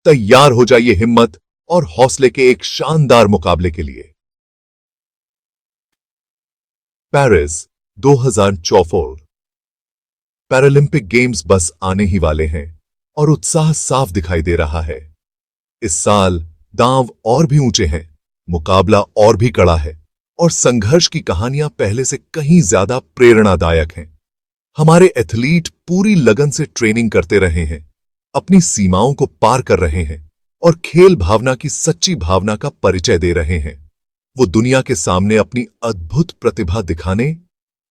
तैयार हो जाइए हिम्मत और हौसले के एक शानदार मुकाबले के लिए। पेरिस 2024 पैरालंपिक गेम्स बस आने ही वाले हैं और उत्साह साफ दिखाई दे रहा है। इस साल दांव और भी ऊंचे हैं, मुकाबला और भी कड़ा है और संघर्ष की कहानियां पहले से कहीं ज्यादा प्रेरणादायक हैं। हमारे एथलीट पूरी लगन से ट्रेनिंग करते रहे हैं, अपनी सीमाओं को पार कर रहे हैं और खेल भावना की सच्ची भावना का परिचय दे रहे हैं। वो दुनिया के सामने अपनी अद्भुत प्रतिभा दिखाने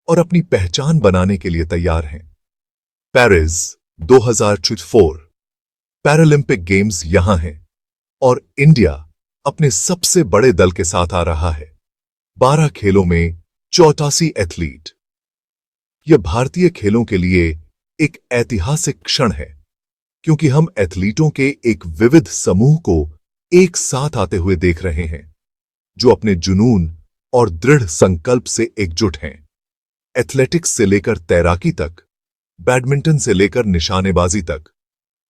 और अपनी पहचान बनाने के लिए तैयार हैं। पेरिस 2024 पैरालंपिक गेम्स यहां हैं और इंडिया अपने सबसे बड़े दल के साथ आ रहा है। 12 खेलों में 84 एथलीट। यह भारतीय खेलों के लिए एक ऐतिहासिक क्षण है, क्योंकि हम एथलीटों के एक विविध समूह को एक साथ आते हुए देख रहे हैं, जो अपने जुनून और दृढ़ संकल्प से एकजुट हैं। एथलेटिक्स से लेकर तैराकी तक, बैडमिंटन से लेकर निशानेबाजी तक,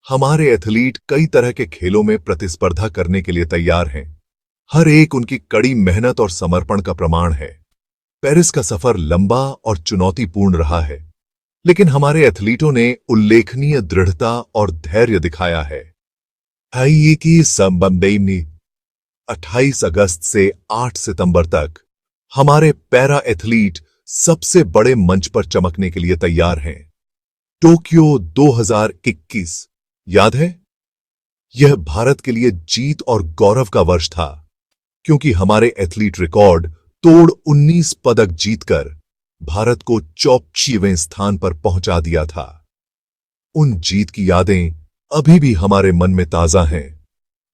हमारे एथलीट कई तरह के खेलों में प्रतिस्पर्धा करने के लिए तैयार हैं। हर एक उनकी कड़ी मेहनत और समर्पण का प्रमाण है। पेरिस का सफर लंबा और चुनौतीपूर्ण रहा है, लेकिन हमारे एथलीटों ने उल्लेखनीय दृढ़ता और धैर्य दिखाया है। 28 अगस्त से 8 सितंबर तक हमारे पैरा एथलीट सबसे बड़े मंच पर चमकने के लिए तैयार हैं। टोक्यो 2021 याद है? यह भारत के लिए जीत और गौरव का वर्ष था, क्योंकि हमारे एथलीट रिकॉर्ड तोड़ 19 पदक जीतकर भारत को 84वें स्थान पर पहुंचा दिया था। उन जीत की यादें अभी भी हमारे मन में ताजा हैं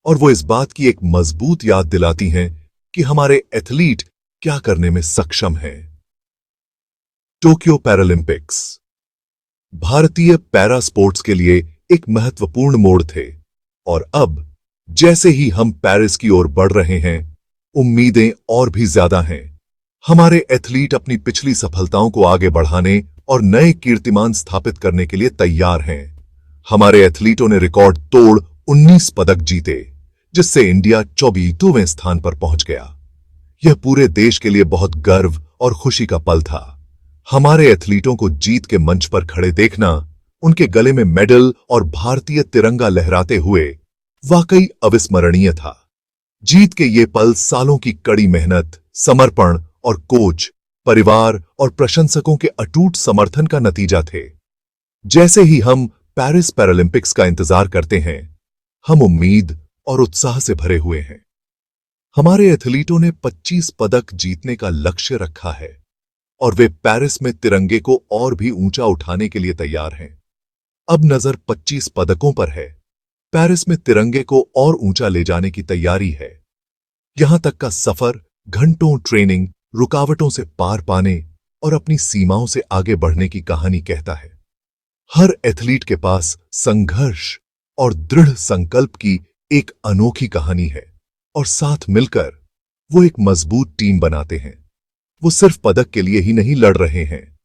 और वो इस बात की एक मजबूत याद दिलाती हैं कि हमारे एथलीट क्या करने में सक्षम हैं। टोक्यो पैरालंपिक्स भारतीय पैरा स्पोर्ट्स के लिए एक महत्वपूर्ण मोड़ थे और अब जैसे ही हम पेरिस की ओर बढ़ रहे हैं, उम्मीदें और भी ज्यादा हैं। हमारे एथलीट अपनी पिछली सफलताओं को आगे बढ़ाने और नए कीर्तिमान स्थापित करने के लिए तैयार हैं। हमारे एथलीटों ने रिकॉर्ड तोड़ 19 पदक जीते, जिससे इंडिया 24वें स्थान पर पहुंच गया। यह पूरे देश के लिए बहुत गर्व और खुशी का पल था। हमारे एथलीटों को जीत के मंच पर खड़े देखना, उनके गले में मेडल और भारतीय तिरंगा लहराते हुए वाकई अविस्मरणीय था। जीत के ये पल सालों की कड़ी मेहनत, समर्पण और कोच, परिवार और प्रशंसकों के अटूट समर्थन का नतीजा थे। जैसे ही हम पेरिस पैरालंपिक्स का इंतजार करते हैं, हम उम्मीद और उत्साह से भरे हुए हैं। हमारे एथलीटों ने 25 पदक जीतने का लक्ष्य रखा है और वे पेरिस में तिरंगे को और भी ऊंचा उठाने के लिए तैयार हैं। अब नजर 25 पदकों पर है। पेरिस में तिरंगे को और ऊंचा ले जाने की तैयारी है। यहां तक का सफर घंटों ट्रेनिंग, रुकावटों से पार पाने और अपनी सीमाओं से आगे बढ़ने की कहानी कहता है। हर एथलीट के पास संघर्ष और दृढ़ संकल्प की एक अनोखी कहानी है और साथ मिलकर वो एक मजबूत टीम बनाते हैं। वो सिर्फ पदक के लिए ही नहीं लड़ रहे हैं,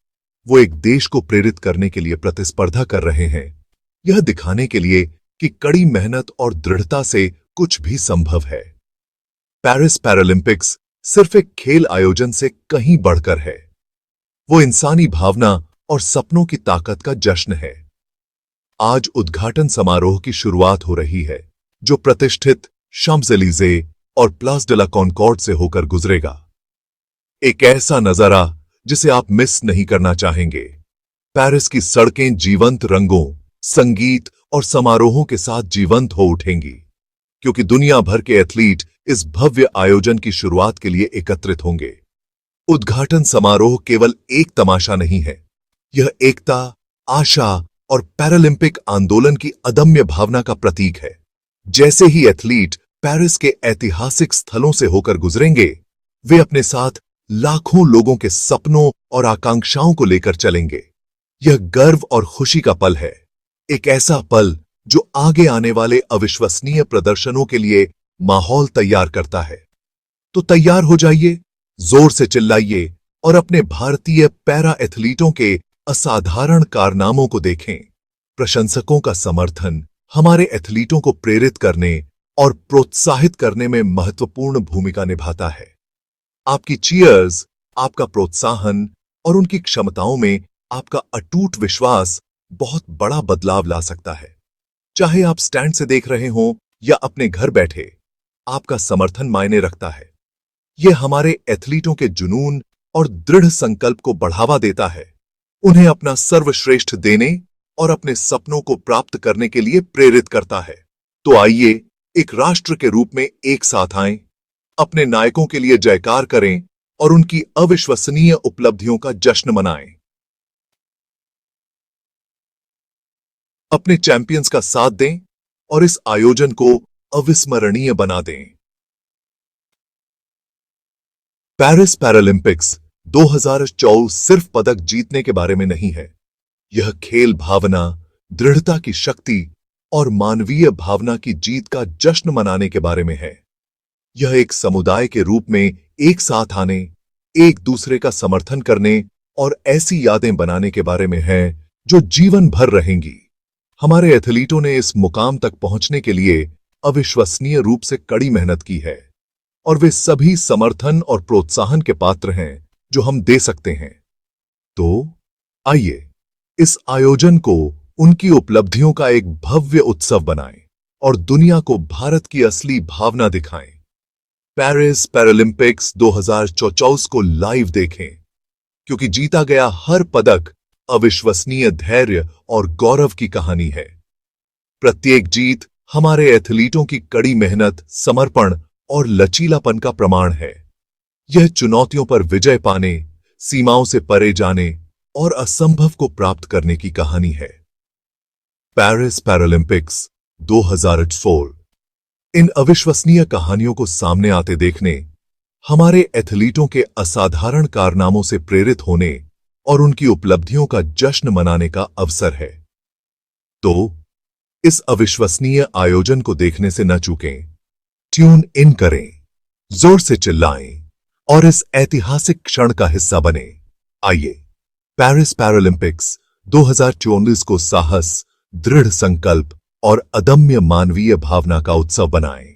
वो एक देश को प्रेरित करने के लिए प्रतिस्पर्धा कर रहे हैं, यह दिखाने के लिए कि कड़ी मेहनत और दृढ़ता से कुछ भी संभव है। पेरिस पैरालंपिक्स सिर्फ एक खेल आयोजन से कहीं बढ़कर है। वो इंसानी भावना और सपनों की ताकत का जश्न है। आज उद्घाटन समारोह की शुरुआत हो रही है, जो प्रतिष्ठित शम्स-एलीज़े और प्लास डे ला कॉनकॉर्ड से होकर गुजरेगा। एक ऐसा नजारा जिसे आप मिस नहीं करना चाहेंगे। पेरिस की सड़कें जीवंत रंगों, संगीत और समारोहों के साथ जीवंत हो उठेंगी, क्योंकि दुनिया भर के एथलीट इस भव्य आयोजन की शुरुआत के लिए एकत्रित होंगे। उद्घाटन समारोह केवल एक तमाशा नहीं है, यह एकता, आशा और पैरालंपिक आंदोलन की अदम्य भावना का प्रतीक है। जैसे ही एथलीट पेरिस के ऐतिहासिक स्थलों से होकर गुजरेंगे, वे अपने साथ लाखों लोगों के सपनों और आकांक्षाओं को लेकर चलेंगे। यह गर्व और खुशी का पल है, एक ऐसा पल जो आगे आने वाले अविश्वसनीय प्रदर्शनों के लिए माहौल तैयार करता है। तो तैयार हो जाइए, जोर से चिल्लाइए और अपने भारतीय पैरा एथलीटों के असाधारण कारनामों को देखें। प्रशंसकों का समर्थन हमारे एथलीटों को प्रेरित करने और प्रोत्साहित करने में महत्वपूर्ण भूमिका निभाता है। आपकी चीयर्स, आपका प्रोत्साहन और उनकी क्षमताओं में आपका अटूट विश्वास बहुत बड़ा बदलाव ला सकता है। चाहे आप स्टैंड से देख रहे हों या अपने घर बैठे, आपका समर्थन मायने रखता है। यह हमारे एथलीटों के जुनून और दृढ़ संकल्प को बढ़ावा देता है, उन्हें अपना सर्वश्रेष्ठ देने और अपने सपनों को प्राप्त करने के लिए प्रेरित करता है। तो आइए एक राष्ट्र के रूप में एक साथ आएं, अपने नायकों के लिए जयकार करें और उनकी अविश्वसनीय उपलब्धियों का जश्न मनाएं। अपने चैंपियंस का साथ दें और इस आयोजन को अविस्मरणीय बना दें। पेरिस पैरालंपिक्स 2024 सिर्फ पदक जीतने के बारे में नहीं है। यह खेल भावना, दृढ़ता की शक्ति और मानवीय भावना की जीत का जश्न मनाने के बारे में है। यह एक समुदाय के रूप में एक साथ आने, एक दूसरे का समर्थन करने और ऐसी यादें बनाने के बारे में है जो जीवन भर रहेंगी। हमारे एथलीटों ने इस मुकाम तक पहुंचने के लिए अविश्वसनीय रूप से कड़ी मेहनत की है और वे सभी समर्थन और प्रोत्साहन के पात्र हैं जो हम दे सकते हैं। तो आइए इस आयोजन को उनकी उपलब्धियों का एक भव्य उत्सव बनाएं और दुनिया को भारत की असली भावना दिखाएं। पेरिस पैरालंपिक्स 2024 को लाइव देखें, क्योंकि जीता गया हर पदक अविश्वसनीय धैर्य और गौरव की कहानी है। प्रत्येक जीत हमारे एथलीटों की कड़ी मेहनत, समर्पण और लचीलापन का प्रमाण है। यह चुनौतियों पर विजय पाने, सीमाओं से परे जाने और असंभव को प्राप्त करने की कहानी है। पेरिस पैरालंपिक्स 2024 इन अविश्वसनीय कहानियों को सामने आते देखने, हमारे एथलीटों के असाधारण कारनामों से प्रेरित होने और उनकी उपलब्धियों का जश्न मनाने का अवसर है। तो इस अविश्वसनीय आयोजन को देखने से न चूकें। ट्यून इन करें, जोर से चिल्लाएं और इस ऐतिहासिक क्षण का हिस्सा बने। आइए पेरिस पैरालंपिक्स 2024 को साहस, दृढ़ संकल्प और अदम्य मानवीय भावना का उत्सव बनाएं।